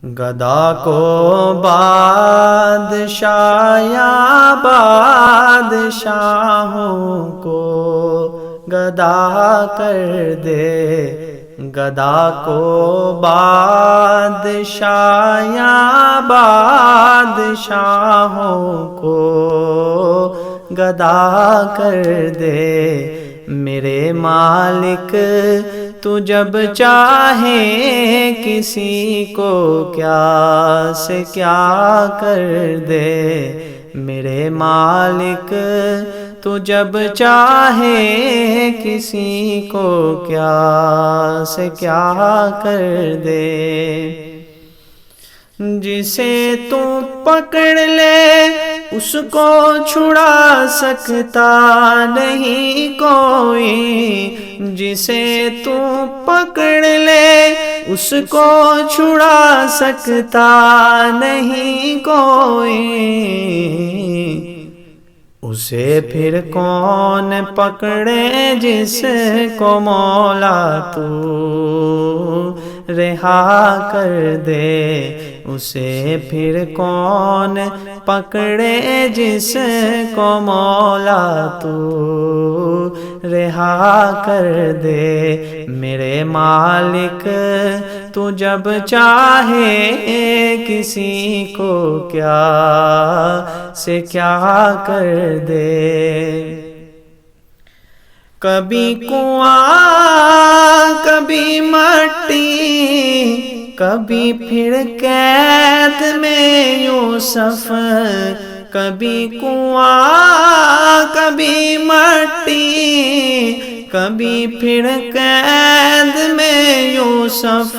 گدا کو بادشاہ یا بادشاہوں کو گدا کر دے، گدا کو بادشاہ یا بادشاہوں کو گدا کر دے۔ میرے مالک تو جب چاہے کسی کو کیا سے کیا کر دے، میرے مالک تو جب چاہے کسی کو کیا سے کیا کر دے۔ جسے تو پکڑ لے اس کو چھڑا سکتا نہیں کوئی، جسے تو پکڑ لے اس کو چھڑا سکتا نہیں کوئی، اسے پھر کون پکڑے جس کو مولا تو رہا کر دے، اسے پھر کون پکڑے جس کو مولا تو رہا کر دے۔ میرے مالک تو جب چاہے کسی کو کیا سے کیا کر دے۔ کبھی کنواں کبھی مٹی، کبھی پھر قید میں یوسف، کبھی کنواں کبھی مٹی، کبھی پھر قید میں یوسف،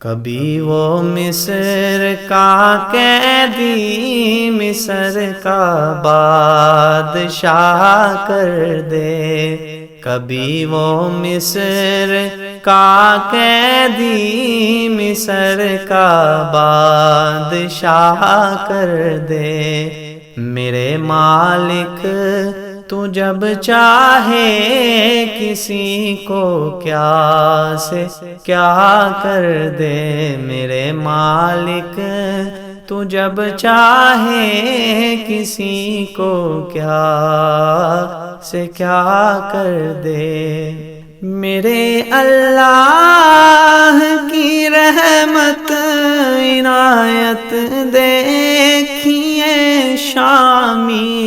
کبھی وہ مصر کا قیدی مصر کا بادشاہ کر دے، کبھی وہ مصر کا قیدی مصر کا بادشاہ کر دے۔ میرے مالک تو جب چاہے کسی کو کیا سے کیا کر دے، میرے مالک تو جب چاہے کسی کو کیا سے کیا کر دے۔ میرے اللہ کی رحمت عنایت دیکھیے شامی،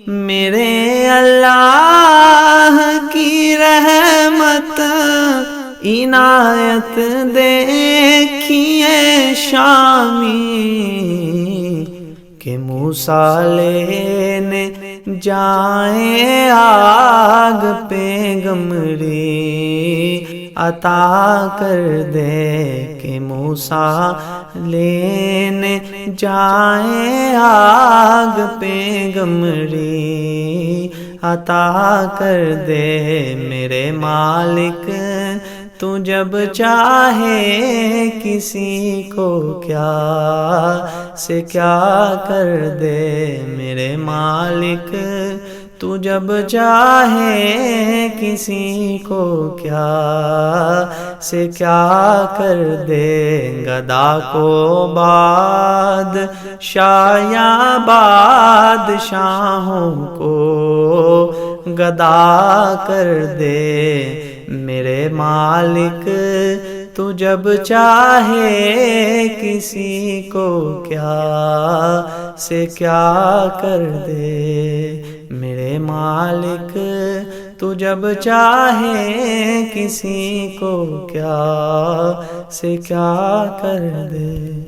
میرے اللہ کی رحمت عنایت دیکھیے شامی، کہ موسیٰ لینے جائیں آگ پیغمبری عطا کر دے، کہ موسیٰ لینے جائیں آگ پیغمبری عطا کر دے۔ میرے مالک تو جب چاہے کسی کو کیا سے کیا کر دے، میرے مالک تو جب چاہے کسی کو کیا سے کیا کر دے۔ گدا کو بادشاہ یا بادشاہوں کو گدا کر دے، میرے مالک تو جب چاہے کسی کو کیا سے کیا کر دے، میرے مالک تو جب چاہے کسی کو کیا سے کیا کر دے۔